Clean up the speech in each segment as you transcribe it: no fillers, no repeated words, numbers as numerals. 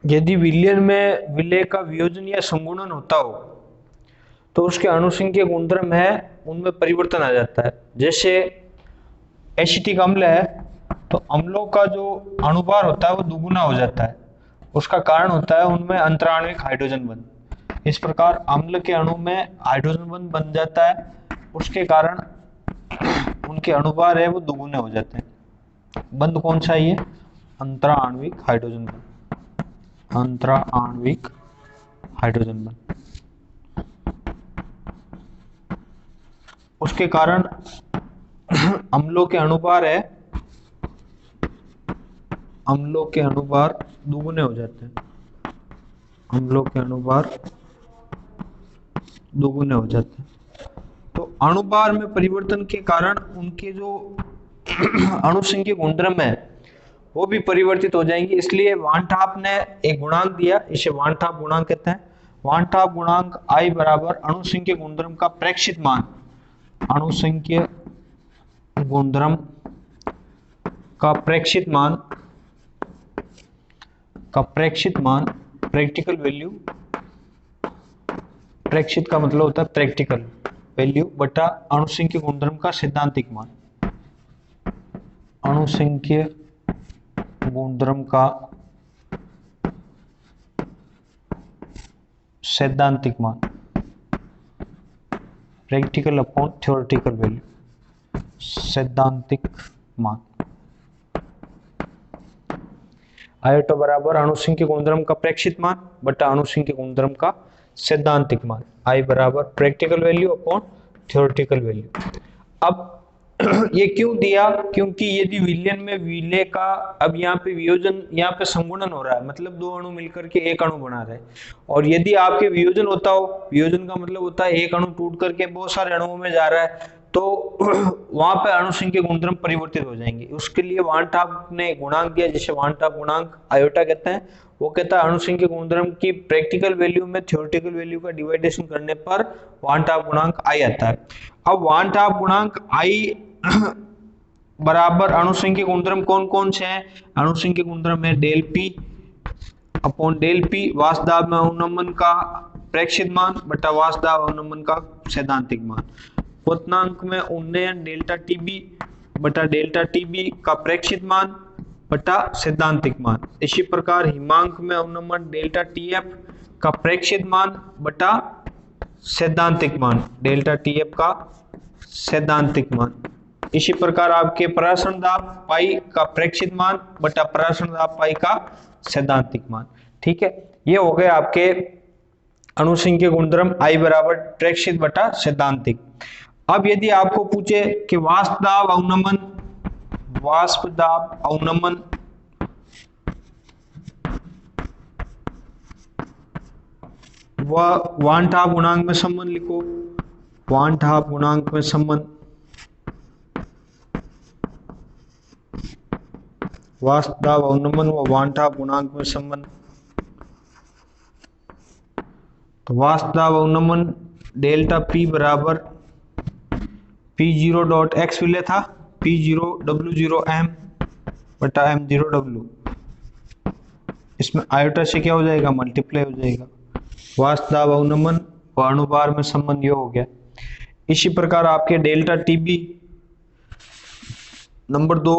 यदि विलयन में विलेय का वियोजन या संगुणन होता हो तो उसके अनुसंख्यक गुणधर्म है उनमें परिवर्तन आ जाता है। जैसे एसिटिक अम्ल है तो अम्लों का जो अणुभार होता है वो दुगुना हो जाता है। उसका कारण होता है उनमें अंतराण्विक हाइड्रोजन बंध। इस प्रकार अम्ल के अणु में हाइड्रोजन बंध बन जाता है, उसके कारण उनके अणुभार है वो दुगुने हो जाते हैं। बंध कौन सा है ये? अंतराण्विक हाइड्रोजन बंध। अंतराण्विक हाइड्रोजन बंध। उसके कारण अम्लों के अणुभार है, अम्लों के अणुभार दुगुने हो जाते हैं। अम्लों के अणुभार दुगुने हो जाते हैं। तो अणुभार में परिवर्तन के कारण उनके जो अणुसंख्यक गुणधर्म है वो भी परिवर्तित हो जाएंगे। इसलिए वान ठाप ने एक गुणांक दिया, इसे वान ठाप गुणांक कहते हैं। वान ठाप गुणांक I बराबर अणुसंख्यक गुणधर्म का प्रेक्षित मान, अणुसंख्यक गुणधर्म का प्रेक्षित मान, प्रैक्टिकल वैल्यू, प्रेक्षित का मतलब होता है प्रैक्टिकल वैल्यू बटा अणुसंख्यक गुणधर्म का सैद्धांतिक मान। अणुसंख्यक गुणधर्म का सैद्धांतिक मान, प्रैक्टिकल अपॉन थ्योरेटिकल वैल्यू, सैद्धांतिक मान। आयोटा बराबर अणुसंख्यक गुणधर्म का प्रेक्षित मान बटा अणुसंख्यक गुणधर्म का सैद्धांतिक मान। I बराबर practical value upon theoretical value. अब ये क्यों दिया? क्योंकि यदि विलयन में विलेय का, अब यहाँ पे वियोजन, यहाँ पे संगुणन हो रहा है, मतलब दो अणु मिलकर के एक अणु बना रहे हैं। और यदि आपके वियोजन होता हो, वियोजन का मतलब होता है एक अणु टूट करके बहुत सारे अणुओं में जा रहा है, तो वहां पे अणुसंख्यक गुणधर्म परिवर्तित हो जाएंगे। उसके लिए वान ठाप ने गुणांक दिया, जिसे वान ठाप गुणांक आयोटा कहते हैं। वो कहता है अणुसंख्यक गुणधर्म की प्रैक्टिकल वैल्यू में थ्योरेटिकल वैल्यू का डिवाइडेशन करने पर वान ठाप गुणांक I आता है। अब वान ठाप गुणांक I बराबर अणुसंख्यक गुणधर्म कौन कौन से हैं? अणुसंख्यक गुणधर्म है del P upon del P वाष्पदाब में अवनमन का प्रेक्षित मान बटा वाष्पदाब अवनमन का सैद्धांतिक मान। क्वथनांक में उन्नयन डेल्टा टीबी बटा डेल्टा टीबी का प्रेक्षित मान बटा सैद्धांतिक मान। इसी प्रकार हिमांक में अवनमन डेल्टा टीएफ का प्रेक्षित मान बटा सैद्धांतिक मान, डेल्टा टीएफ का सैद्धांतिक मान। इसी प्रकार आपके परासरण दाब पाई का प्रेक्षित मान बटा परासरण दाब पाई का सैद्धांतिक मान। ठीक है, ये हो गए आपके अणुसंख्यक गुणधर्म I बराबर प्रेक्षित बटा सैद्धांतिक। अब यदि आपको पूछे कि वाष्प दाब अवनमन, वाष्प दाब अवनमन व वान ठाप गुणांक में संबंध लिखो। वान ठाप गुणांक में संबंध, वाष्प दाब अवनमन व वान ठाप गुणांक में संबंध। तो वाष्प दाब अवनमन डेल्टा P बराबर P0 डॉट एक्स विलेय था, P0 W0 M बटा M0 W। इसमें आयोटा से क्या हो जाएगा? मल्टीप्लाई हो जाएगा। वाष्प दाब अवनमन व अणुभार में संबंध ये हो गया। इसी प्रकार आपके डेल्टा टीबी नंबर 2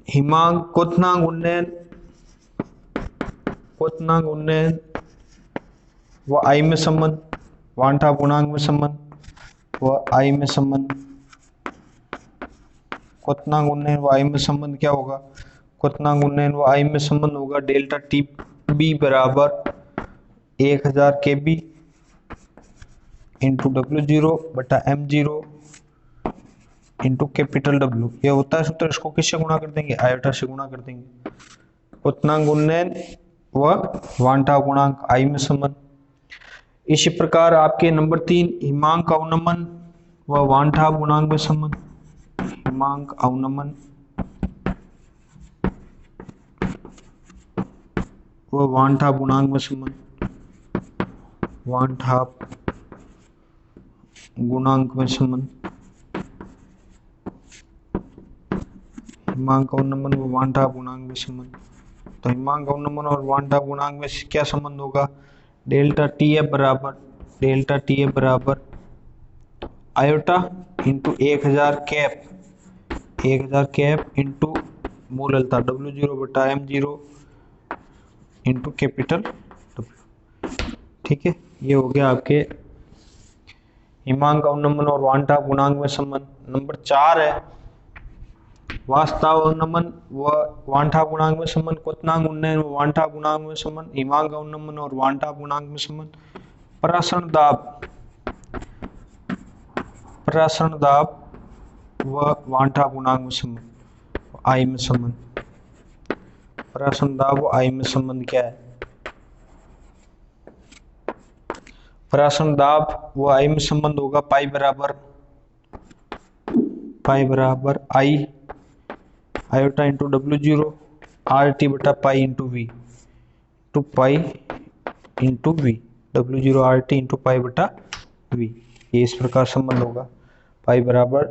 हिमांक क्वथनांक उन्नयन, क्वथनांक उन्नयन व I में संबंध, वान ठाप गुणांक में संबंध व I में संबंध। क्वथनांक उन्नयन व I में संबंध क्या होगा? क्वथनांक उन्नयन व I में संबंध होगा डेल्टा टीबी बराबर 1000 केबी इंटू W0 बटा M0 इंटू कैपिटल W। ये होता है सूत्र, इसको किससे गुणा कर देंगे? आयोटा से गुणा कर देंगे। क्वथनांक उन्नयन व वान ठाप गुणांक I में संबंध। इसी प्रकार आपके नंबर 3 हिमांक अवनमन व वान ठाप गुणांक में संबंध, हिमांक अवनमन व वान ठाप गुणांक में संबंध, वान ठाप गुणांक में संबंध, हिमांक अवनमन व वान ठाप गुणांक में संबंध। तो हिमांक अवनमन और वान टाप गुणांक में क्या संबंध होगा? डेल्टा टी एफ बराबर आयोटा इंटू 1000 कैप इंटू मूललता W0 बटा M0 इंटू कैपिटल W। ठीक है, ये हो गया आपके हिमांक अवनमन और वान टाप गुणांक में संबंध। नंबर 4 है वास्तव अवनमन व वान टाप गुणांक में संबंध, क्वथनांक उन्नयन व वान टाप गुणांक में संबंध, हिमांक अवनमन और वान टाप गुणांक में संबंध, परासरण दाब व वान टाप गुणांक में संबंध, आई में संबंध। परासरण दाब व आई में संबंध क्या है? परासरण दाब व आई में संबंध होगा पाई बराबर आई आयोटा इंटू W0 RT बटा pi into V W0 RT into pi बटा V। ये इस प्रकार संबंध होगा पाई बराबर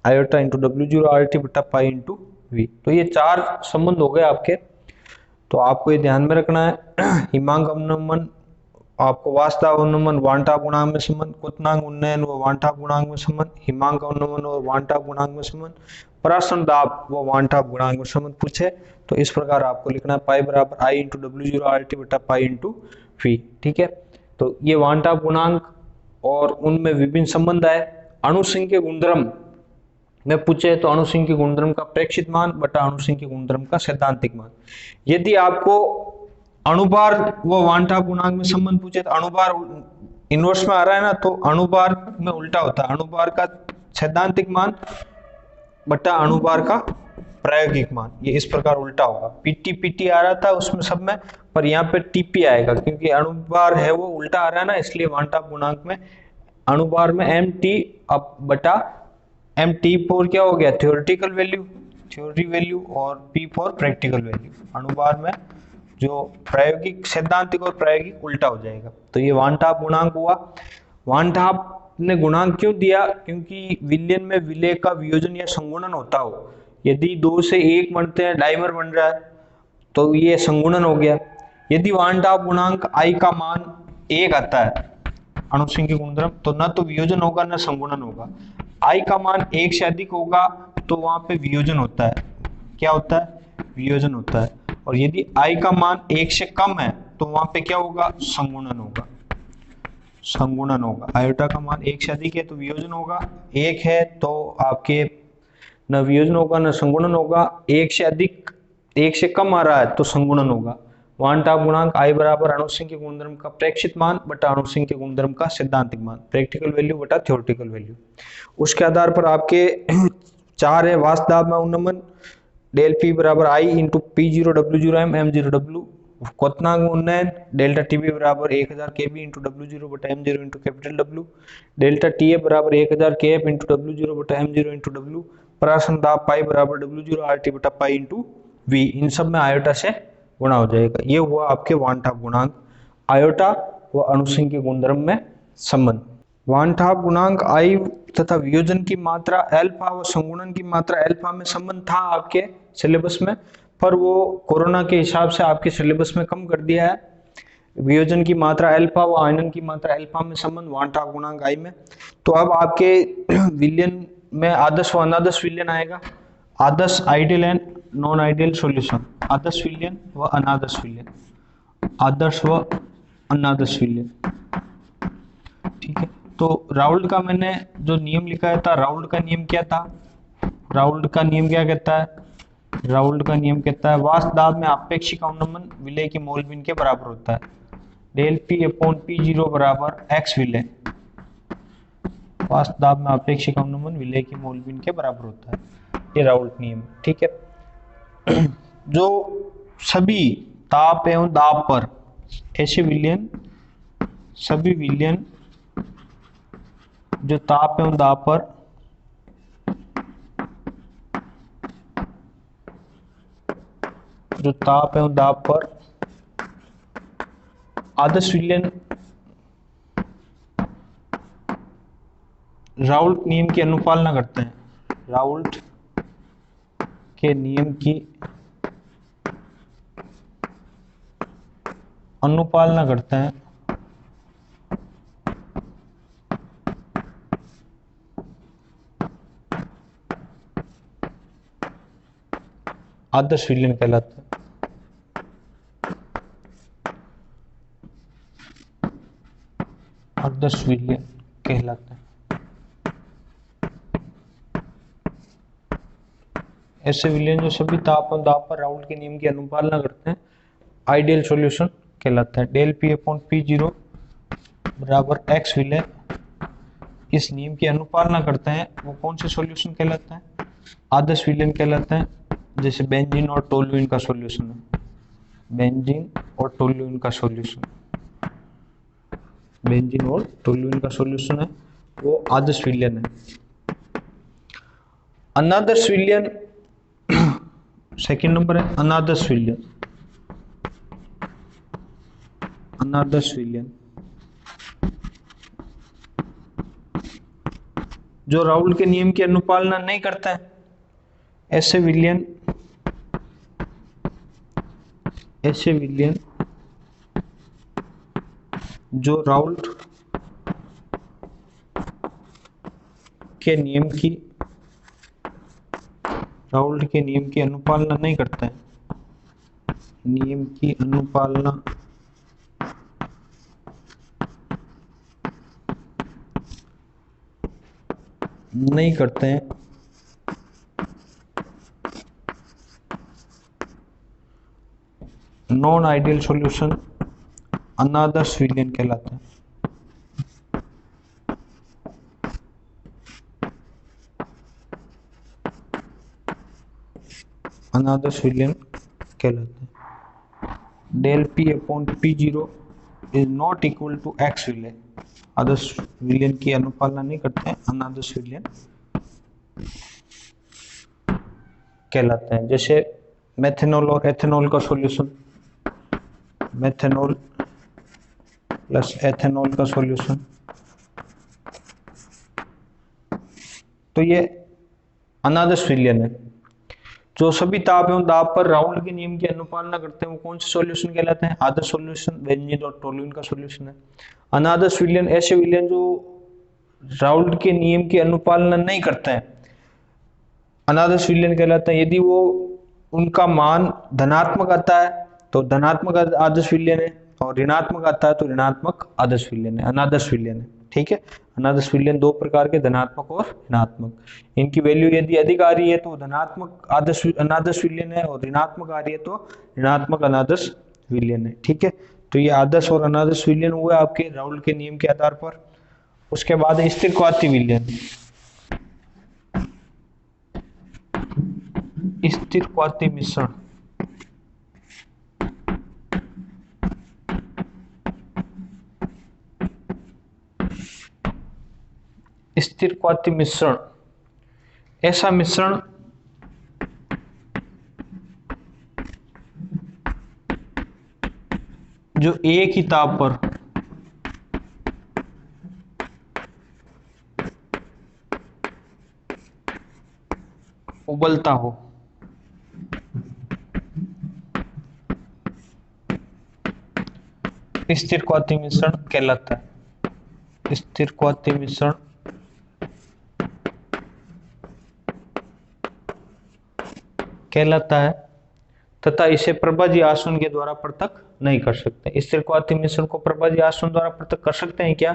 आयोटा इंटू W0 RT बटा पाई इंटू V। तो ये 4 संबंध हो गए आपके। तो आपको ये ध्यान में रखना है हिमांक अवनमन, आपको वास्तव अवनमन वान टाप गुणांक में संबंध, क्वथनांक उन्नयन व वान टाप गुणांक में संबंध, हिमांक अवनमन और वान टाप गुणांक में संबंध, परासरण दाब व वान टाप गुणांक में संबंध पूछे तो इस प्रकार आपको लिखना है पाई बराबर आई इंटू W0 RT बटा पाई इंटू V। ठीक है, तो ये वान टाप गुणांक और उनमें विभिन्न संबंध आए। अणुसंख्यक गुणधर्म में पूछे तो अणुसंख्यक गुणधर्म का प्रेक्षित मान बटा अणुसंख्यक गुणधर्म का सैद्धांतिक मान। यदि आपको अणुभार व वान टाप गुणांक में संबंध पूछे तो अणुभार इनवर्स में आ रहा है ना, तो अणुभार में उल्टा होता है, अणुभार का सैद्धांतिक मान बटा अणुभार का प्रायोगिक मान, ये इस प्रकार उल्टा होगा। पीटी आ रहा था उसमें सब में, पर यहाँ पे टीपी आएगा क्योंकि अणुभार है वो उल्टा आ रहा है ना, इसलिए वान टाप गुणांक में अणुभार में MT अब बटा MT फॉर क्या हो गया थ्योरेटिकल वैल्यू और P फॉर प्रैक्टिकल वैल्यू। अणुभार में जो प्रायोगिक सैद्धांतिक और प्रायोगिक उल्टा हो जाएगा। तो ये वान टाप गुणांक हुआ। वान टाप ने गुणांक क्यों दिया? क्योंकि विलयन में विलय का वियोजन या संगुणन होता हो। यदि 2 से 1 बनते हैं, डाइमर बन रहा है, तो ये संगुणन हो गया। यदि वान टाप गुणांक I का मान 1 आता है अणुसंख्यक गुणधर्म, तो ना तो वियोजन होगा ना संगुणन होगा। I का मान 1 से अधिक होगा तो वहां पे वियोजन होता है। क्या होता है? वियोजन होता है। और यदि I का मान 1 से कम है तो वहां पे क्या होगा? संगुणन होगा। आयोटा का मान 1 से अधिक है तो वियोजन होगा, 1 है तो आपके न वियोजन होगा न संगुणन होगा, 1 से अधिक 1 से कम आ रहा है तो संगुणन होगा। वान टाप गुणांक I बराबर अणुसंख्यक गुणधर्म का प्रेक्षित मान बटा अणुसंख्यक गुणधर्म का सैद्धांतिक मान, प्रैक्टिकल वैल्यू बटा थ्योरेटिकल वैल्यू। उसके आधार पर आपके 4 है वास्तव में उन्नमन डेल P बराबर I into P0 W0 M0 W, क्वथनांक उन्नयन डेल्टा TB बराबर 1000 KB इंटू W0 बटा M0 into capital W, delta TF बराबर 1000 KF इंटू W0 बटा M0 इंटू W, परासरण दाब पाई बराबर W0 RT बटा पाई इंटू V। इन सब में आयोटा से गुणा हो जाएगा। ये हुआ आपके वान टाप गुणांक, आयोटा व अणुसंख्यक गुणधर्म में संबंध। वान टाप गुणांक I तथा वियोजन की मात्रा अल्फा व संगुणन की मात्रा अल्फा में संबंध था आपके सिलेबस में, पर वो कोरोना के हिसाब से आपके सिलेबस में कम कर दिया है। वियोजन की मात्रा अल्फा व आयनन की मात्रा अल्फा में संबंध वान टाप गुणांक I में। तो अब आपके विलयन में आदर्श व अनादर्श विलयन आएगा, आदर्श ideal and non ideal solution, आदर्श विलयन व अनादर्श विलयन, आदर्श व अनादर्श विलयन। ठीक है, तो राउल्ट का मैंने जो नियम लिखा था, राउल्ट का नियम क्या था? राउल्ट का नियम क्या कहता है? राउल्ट का नियम कहता है वाष्प दाब में आपेक्षिक अवनमन विलय की मोल बिन के बराबर होता है। डेल P अपॉन P0 बराबर x विलय, वाष्प दाब में आपेक्षिक अवनमन विलय की मोल बिन के बराबर होता है। ये राउल्ट नियम। ठीक है, जो सभी ताप एवं दाब पर ऐसे विलयन, सभी विलयन जो ताप एवं दाब पर आदर्श विलयन राउल्ट नियम की अनुपालना करते हैं, राउल्ट के नियम की अनुपालना करते हैं आदर्श विलयन कहलाता है। आदर्श विलयन कहलाता है। ऐसे विलयन जो सभी ताप और दाब पर राउल्ट के नियम की अनुपालना करते हैं आइडियल सॉल्यूशन कहलाता है। Del P upon P zero बराबर एक्स विलय इस नियम की अनुपालना करते हैं वो कौन से सॉल्यूशन कहलाता है? आदर्श विलयन कहलाता है। जैसे बेंजीन और टोल्यूइन का सॉल्यूशन है, बेंजीन और टोल्यूइन का सॉल्यूशन, बेंजीन और टोल्यूइन का सॉल्यूशन है वो आदर्श विलयन है। अनादर्श विलयन सेकंड नंबर है अनादर्श विलयन। अनादर्श विलयन जो राउल्ट के नियम की अनुपालना नहीं करता है, ऐसे विलयन जो राउल्ट के नियम की अनुपालना नहीं करता है, नियम की अनुपालना नहीं करते हैं, नॉन आइडियल सॉल्यूशन अनादर्श विलयन कहलाता है। अनादर्श विलयन कहलाता है। Del P upon P zero is not equal to X विलय। आदर्श विलयन की अनुपालना नहीं करते हैं, अनादर्श विलयन कहलाते हैं। जैसे मेथनॉल और एथेनॉल का सॉल्यूशन, मेथनॉल प्लस एथेनॉल का सॉल्यूशन, तो ये अनादर्श विलयन है। जो सभी ताप एवं दाब पर राउल्ट के नियम की अनुपालना करते हैं वो कौन से सॉल्यूशन कहलाते हैं? आदर्श सॉल्यूशन बेंजीन और टोल्यूइन का सॉल्यूशन है। अनादर्श विलयन ऐसे विलयन जो राउल्ट के नियम की अनुपालना नहीं करते हैं, अनादर्श विलयन कहलाता है। यदि वो उनका मान धनात्मक आता है तो धनात्मक आदर्श विलयन है, और ऋणात्मक आता है तो ऋणात्मक आदर्श विलयन है, अनादर्श विलयन है। ठीक है, अनादर्श विलयन दो प्रकार के, धनात्मक और ऋणात्मक। इनकी वैल्यू यदि अधिक आ रही है तो धनात्मक आदर्श अनादर्श विलयन है, और ऋणात्मक आ रही है तो ऋणात्मक अनादर्श विलयन है। ठीक है, तो ये आदर्श और अनादर्श विलयन हुए आपके राउल्ट के नियम के आधार पर। उसके बाद स्थिर क्वाती विलयन। स्थिर क्वाती मिश्रण, स्थिर क्वाती मिश्रण ऐसा मिश्रण जो एक ही ताप पर उबलता हो, स्थिर क्वाती मिश्रण कहलाता है। स्थिर क्वाती मिश्रण कहलाता है तथा इसे प्रभाजी आसवन के द्वारा पृथक नहीं कर सकते। स्थिर क्वाती मिश्रण को प्रभाजी आसवन द्वारा पृथक कर सकते हैं क्या?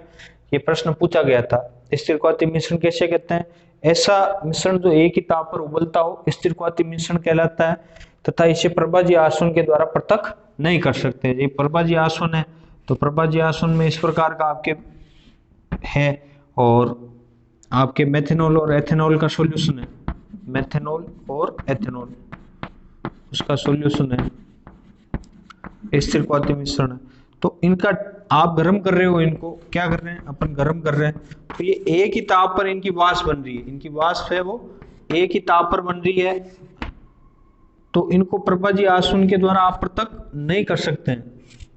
ये प्रश्न पूछा गया था। स्थिर क्वाती मिश्रण कैसे कहते हैं? ऐसा मिश्रण जो एक ही ताप पर उबलता हो स्थिर क्वाती मिश्रण कहलाता है तथा इसे प्रभाजी आसवन के द्वारा पृथक नहीं कर सकते। ये प्रभाजी आसवन है तो प्रभाजी आसवन में इस प्रकार का आपके है, और आपके मेथनॉल और एथेनॉल का सॉल्यूशन है, मेथनॉल और एथेनॉल उसका सॉल्यूशन है, स्थिर क्वाती मिश्रण है। तो इनका आप गर्म कर रहे हो, इनको क्या कर रहे हैं अपन गर्म कर रहे हैं, तो ये एक ही ताप पर इनकी वाष्प बन रही है, इनकी वाष्प है वो एक ही ताप पर बन रही है, तो इनको प्रभाजी आसवन के द्वारा आप पृथक नहीं कर सकते हैं,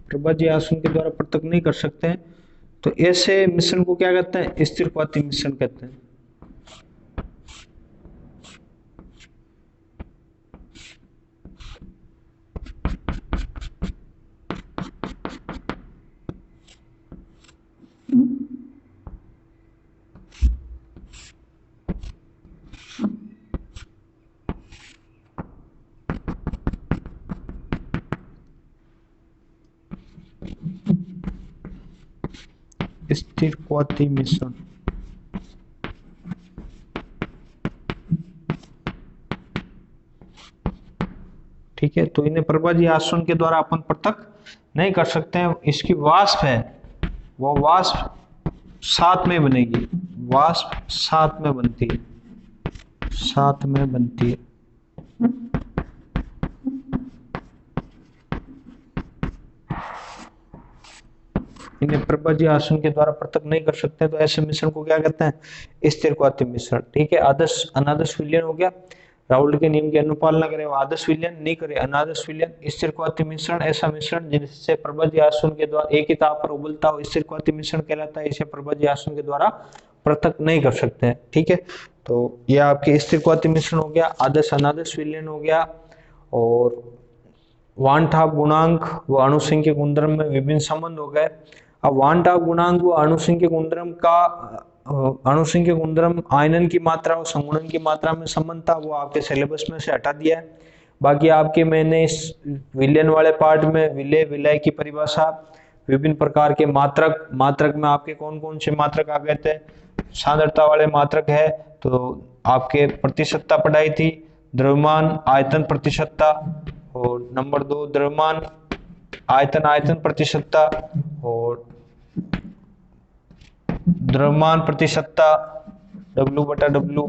प्रभाजी आसवन के द्वारा पृथक नहीं कर सकते हैं। तो ऐसे मिश्रण को क्या कहते हैं? स्थिर क्वाती मिश्रण कहते हैं। स्थिर क्वाती मिश्रण। ठीक है, तो इन्हें प्रभाजी आसवन के द्वारा अपन पृथक नहीं कर सकते हैं। इसकी वाष्प है वो वाष्प साथ में बनेगी, वाष्प साथ में बनती है, साथ में बनती है। इन्हें प्रभाजी आसवन के द्वारा पृथक नहीं कर सकते हैं, तो ऐसे मिश्रण को क्या कहते हैं? स्थिर क्वाती मिश्रण। ठीक है, आदर्श अनादर्श विलयन हो गया, राउल्ट के नियम की अनुपालना करे वो आदर्श विलयन, नहीं करे अनादर्श विलयन। स्थिर क्वाती मिश्रण ऐसा मिश्रण जिससे प्रभाजी आसवन के द्वारा एक ही ताप पर उबलता हो स्थिर क्वाती मिश्रण कहलाता है। इसे प्रभाजी आसवन के द्वारा पृथक नहीं कर सकते हैं। ठीक है, तो यह आपके स्थिर क्वाती मिश्रण हो गया, आदर्श अनादर्श विलयन हो गया। और वान ठाप गुणांक व अणुसंख्यक गुणधर्म में विभिन्न संबंध हो गए। अब वान ठाप गुणांक व अणुसंख्यक गुणधर्म का अणुसंख्यक गुणधर्म आयनन की मात्रा और संगुणन की मात्रा में संबंध था, वो आपके सिलेबस में से हटा दिया है। बाकी आपके मैंने इस विलयन वाले पार्ट में विलय विलय की परिभाषा, विभिन्न प्रकार के मात्रक, मात्रक में आपके कौन कौन से मात्रक आ गए थे? सांद्रता वाले मात्रक है तो आपके प्रतिशतता पढ़ाई थी, द्रव्यमान आयतन प्रतिशतता, और नंबर 2 द्रव्यमान आयतन आयतन प्रतिशतता, और द्रव्यमान प्रतिशतता W/W।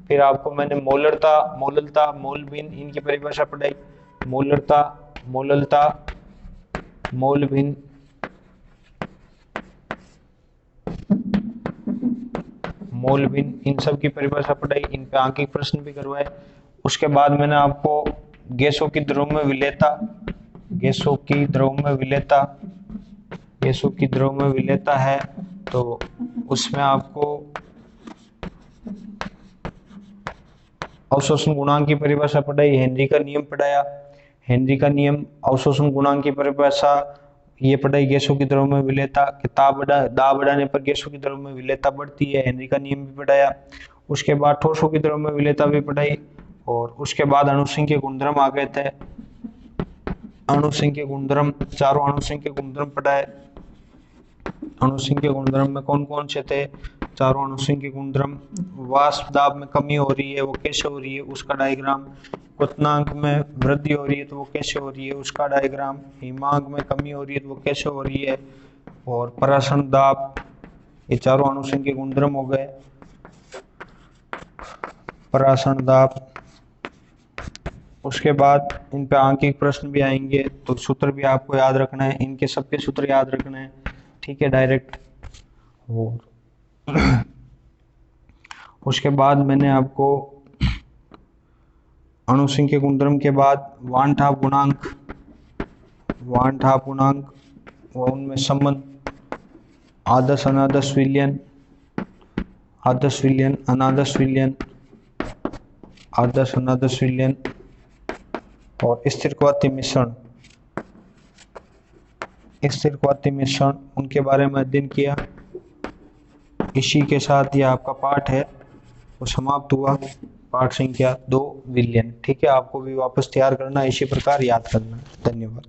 फिर आपको मैंने मोलरता मोललता मोल भिन्न इनकी परिभाषा पढ़ाई, मोलरता मोललता मोल भिन्न, मोल भिन्न, इन सब की परिभाषा पढ़ाई, इन पे आंकिक प्रश्न भी करवाए। उसके बाद मैंने आपको गैसों की द्रव में विलेयता, गैसों की द्रव में विलेयता, गैसों की द्रव में विलेयता है तो उसमें आपको अवशोषण गुणांक की परिभाषा पढ़ाई, हेनरी का नियम पढ़ाया, हेनरी का नियम, अवशोषण गुणांक की परिभाषा ये पढ़ाई, गैसों की द्रव में विलेयता, दाब बढ़ाने पर गैसों की द्रव में विलेयता बढ़ती है, हेनरी का नियम भी पढ़ाया। उसके बाद ठोसों की द्रव में विलेयता भी पढ़ाई, और उसके बाद अणुसंख्यक गुणधर्म आ गए थे। अणुसंख्यक गुणधर्म, चारों अणुसंख्यक गुणधर्म पढ़ाए। अणुसंख्यक गुणधर्म में कौन कौन से थे? चारों अणुसंख्यक गुणधर्म। वाष्प दाब में कमी हो रही है वो कैसे हो रही है उसका डायग्राम, क्वथनांक में वृद्धि हो रही है तो वो कैसे हो रही है उसका डायग्राम, हिमांक में कमी हो रही है तो वो कैसे हो रही है, और परासरण दाब, ये चारों अणुसंख्यक गुणधर्म हो गए। परासरण दाब, उसके बाद इन पे आंकिक प्रश्न भी आएंगे तो सूत्र भी आपको याद रखना है, इनके सबके सूत्र याद रखना है। ठीक है, डायरेक्ट। और उसके बाद मैंने आपको अणुसंख्यक गुणधर्म के बाद वान ठाप गुणांक, वान ठाप गुणांक व उनमें संबंध, आदर्श अनादर्श विलयन, आदर्श विलयन अनादर्श विलयन, आदर्श अनादर्श विलयन, और स्थिर क्वाती मिश्रण, स्थिर क्वाती मिश्रण, उनके बारे में अध्ययन किया। इसी के साथ ये आपका पाठ है वो समाप्त हुआ, पाठ संख्या 2 विलयन। ठीक है, आपको भी वापस तैयार करना, इसी प्रकार याद करना। धन्यवाद।